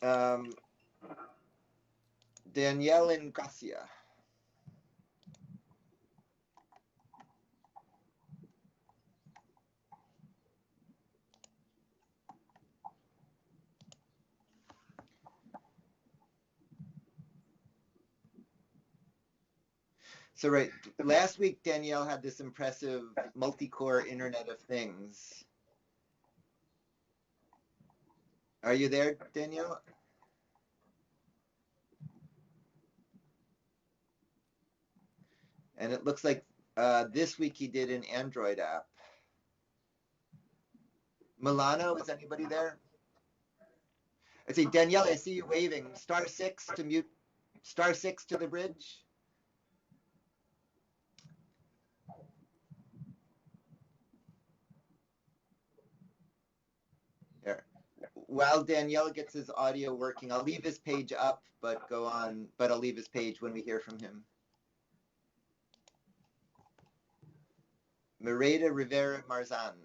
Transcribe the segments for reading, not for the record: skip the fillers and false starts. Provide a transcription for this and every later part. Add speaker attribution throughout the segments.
Speaker 1: Um, Danielle and Gracia. So right, last week Danielle had this impressive multi-core Internet of Things. Are you there, Danielle? And it looks like this week he did an Android app. Milano, is anybody there? I see Danielle. I see you waving. *6 to mute. *6 to the bridge. There. While Danielle gets his audio working, I'll leave his page up, but go on. But I'll leave his page when we hear from him. Mereda Rivera Marzan.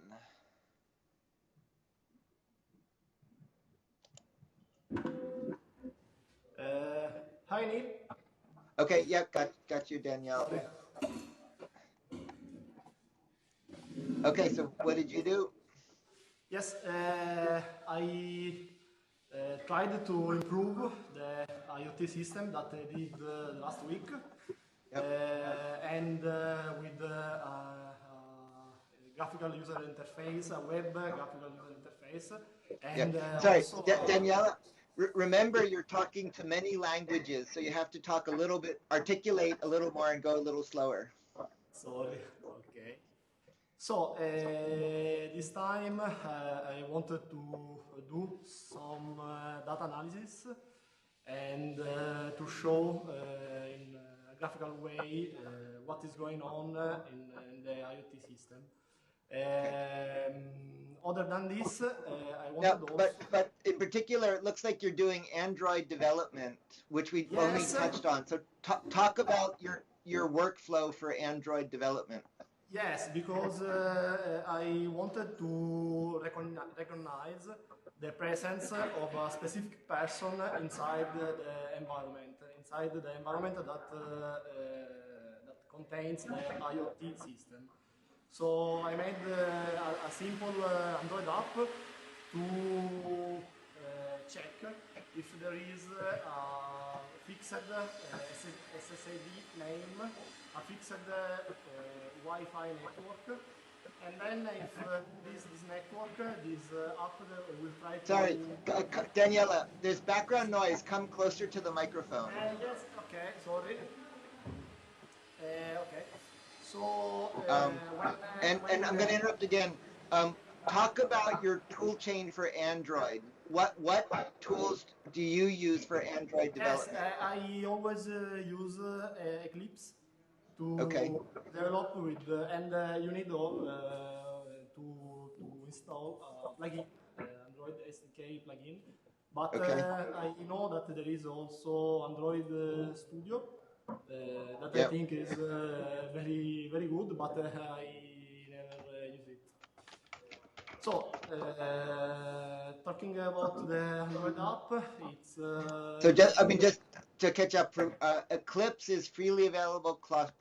Speaker 2: Hi, Neil.
Speaker 1: Okay, yep, got you, Danielle.
Speaker 2: Sorry.
Speaker 1: Okay, so what did you do?
Speaker 2: Yes, I tried to improve the IoT system that I did last week,
Speaker 1: Yep.
Speaker 2: and with graphical user interface, a web graphical user interface,
Speaker 1: Yeah.
Speaker 2: and
Speaker 1: Sorry,
Speaker 2: also
Speaker 1: Daniela. Remember, you're talking to many languages, so you have to talk a little bit, articulate a little more, and go a little slower.
Speaker 2: sorry. Okay. So this time I wanted to do some data analysis and to show in a graphical way what is going on in the IoT system. Other than this, I
Speaker 1: Now,
Speaker 2: wanted also.
Speaker 1: but in particular, it looks like you're doing Android development, which we only
Speaker 2: Yes,
Speaker 1: touched on. So talk about your workflow for Android development.
Speaker 2: yes, because I wanted to recognize the presence of a specific person inside the environment that contains the IoT system. So I made a simple Android app to check if there is a fixed SSID name, a fixed Wi-Fi network, and then if this network, this app will try
Speaker 1: Sorry,
Speaker 2: to.
Speaker 1: Daniela, there's background noise. Come closer to the microphone.
Speaker 2: Yes, okay, sorry. Okay, so
Speaker 1: Um, and I'm
Speaker 2: when
Speaker 1: going to interrupt again. Talk about your tool chain for Android. What tools do you use for Android
Speaker 2: yes,
Speaker 1: development?
Speaker 2: I always use Eclipse
Speaker 1: Okay.
Speaker 2: to develop with, and you need to install a plugin, Android SDK plugin. But
Speaker 1: Okay.
Speaker 2: I know that there is also Android Studio that I
Speaker 1: Yep.
Speaker 2: think is very good, but I never use it. So, talking about the Android app, it's
Speaker 1: So
Speaker 2: easy
Speaker 1: I mean,
Speaker 2: to.
Speaker 1: just to catch up, from Eclipse is freely available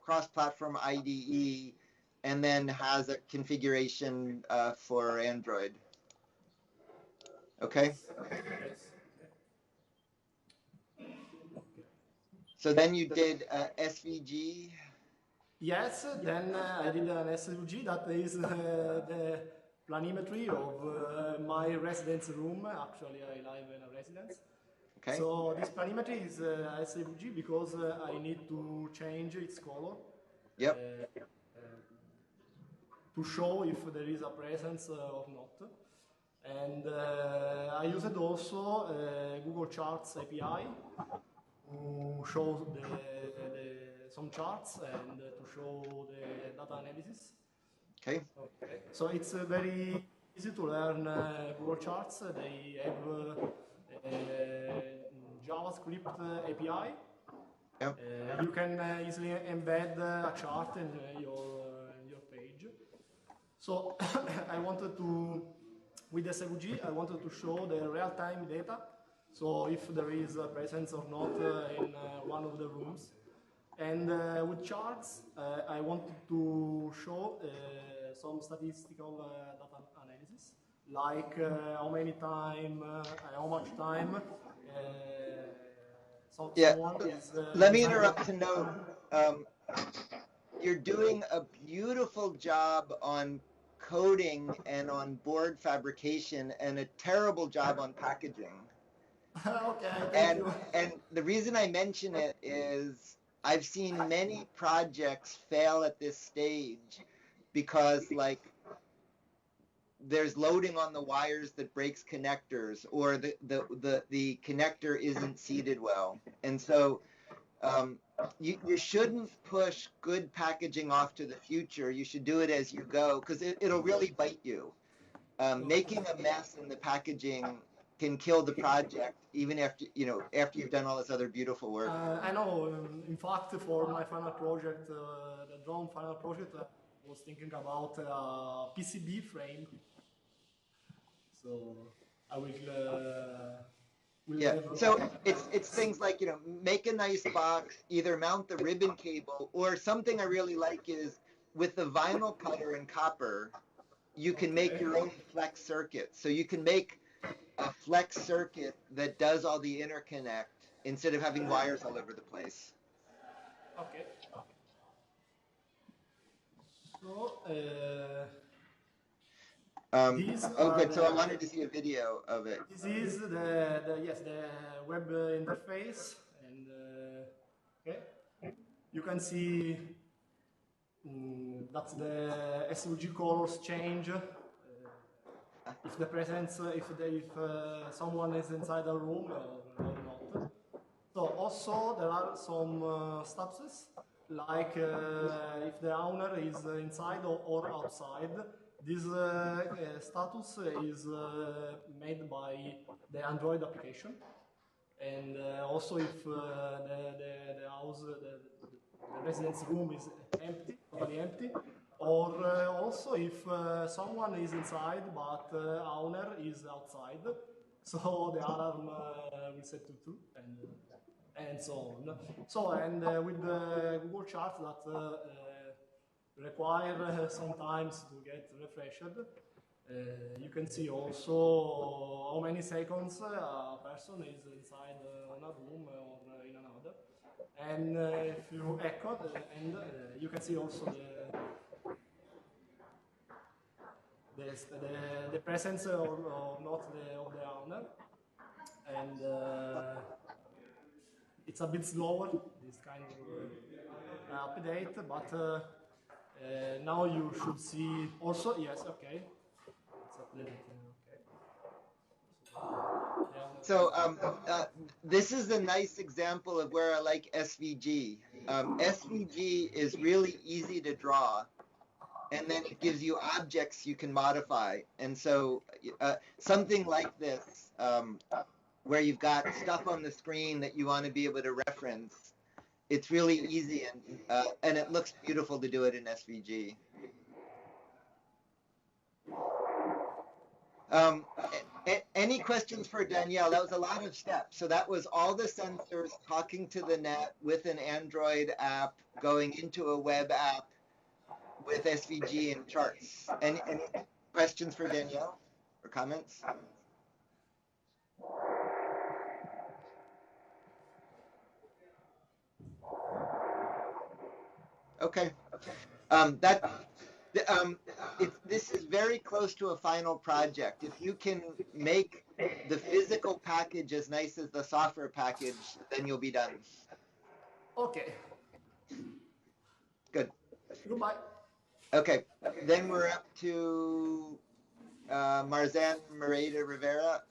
Speaker 1: cross-platform IDE, and then has a configuration for Android. Okay.
Speaker 2: Yes, yes.
Speaker 1: So then you did SVG.
Speaker 2: Yes, then I did an SVG that is the planimetry of my residence room. Actually, I live in a residence.
Speaker 1: Okay.
Speaker 2: So this planimetry is SVG because I need to change its color
Speaker 1: Yep.
Speaker 2: to show if there is a presence or not. And I used also Google Charts API to show some charts and to show the data analysis.
Speaker 1: Okay.
Speaker 2: Okay. So it's very easy to learn Google Charts. They have JavaScript API.
Speaker 1: Yep.
Speaker 2: You can easily embed a chart in your page. So I wanted to, with SVG, I wanted to show the real-time data so if there is a presence or not in one of the rooms. And with charts, I wanted to show some statistical data analysis, like how much time
Speaker 1: Yeah.
Speaker 2: someone is
Speaker 1: Let me
Speaker 2: inside
Speaker 1: interrupt to note, you're doing a beautiful job on coding and on board fabrication and a terrible job on packaging.
Speaker 2: Okay, thank
Speaker 1: And
Speaker 2: you.
Speaker 1: and the reason I mention it is I've seen many projects fail at this stage because like there's loading on the wires that breaks connectors, or the connector isn't seated well. And so you shouldn't push good packaging off to the future. You should do it as you go, because it'll really bite you. Making a mess in the packaging can kill the project, even after after you've done all this other beautiful work.
Speaker 2: I know, in fact, for my final project, the drone final project, I was thinking about a PCB frame. So I will
Speaker 1: Yeah.
Speaker 2: have,
Speaker 1: So it's things like, make a nice box, either mount the ribbon cable, or something I really like is with the vinyl cutter and copper, you can make your own flex circuit. So you can make a flex circuit that does all the interconnect instead of having wires all over the place.
Speaker 2: okay. So these
Speaker 1: Oh,
Speaker 2: are
Speaker 1: good. So I wanted to see a video of it.
Speaker 2: this is the web interface, and okay, you can see that the SVG colors change if the presence, if someone is inside a room or not. So also there are some statuses, like if the owner is inside or outside. This status is made by the Android application, and also if the house, the residence room is empty, totally empty, or also if someone is inside but owner is outside, so the alarm will set to true, and so on. So, and with the Google Charts that require sometimes to get refreshed, you can see also how many seconds a person is inside a room or in another. And if you echo, and you can see also the presence or not of the owner. And it's a bit slower, this kind of update, but now you should see also, yes, okay. It's updated, okay.
Speaker 1: So this is a nice example of where I like SVG. SVG is really easy to draw, and then it gives you objects you can modify. And so something like this, where you've got stuff on the screen that you want to be able to reference, it's really easy, and it looks beautiful to do it in SVG. Any questions for Danielle? That was a lot of steps. So that was all the sensors talking to the net with an Android app, going into a web app with SVG and charts. Any questions for Danielle or comments? Okay. This is very close to a final project. If you can make the physical package as nice as the software package, then you'll be done.
Speaker 2: Okay.
Speaker 1: Good.
Speaker 2: Goodbye.
Speaker 1: Okay. Then we're up to Marzan Mareda Rivera.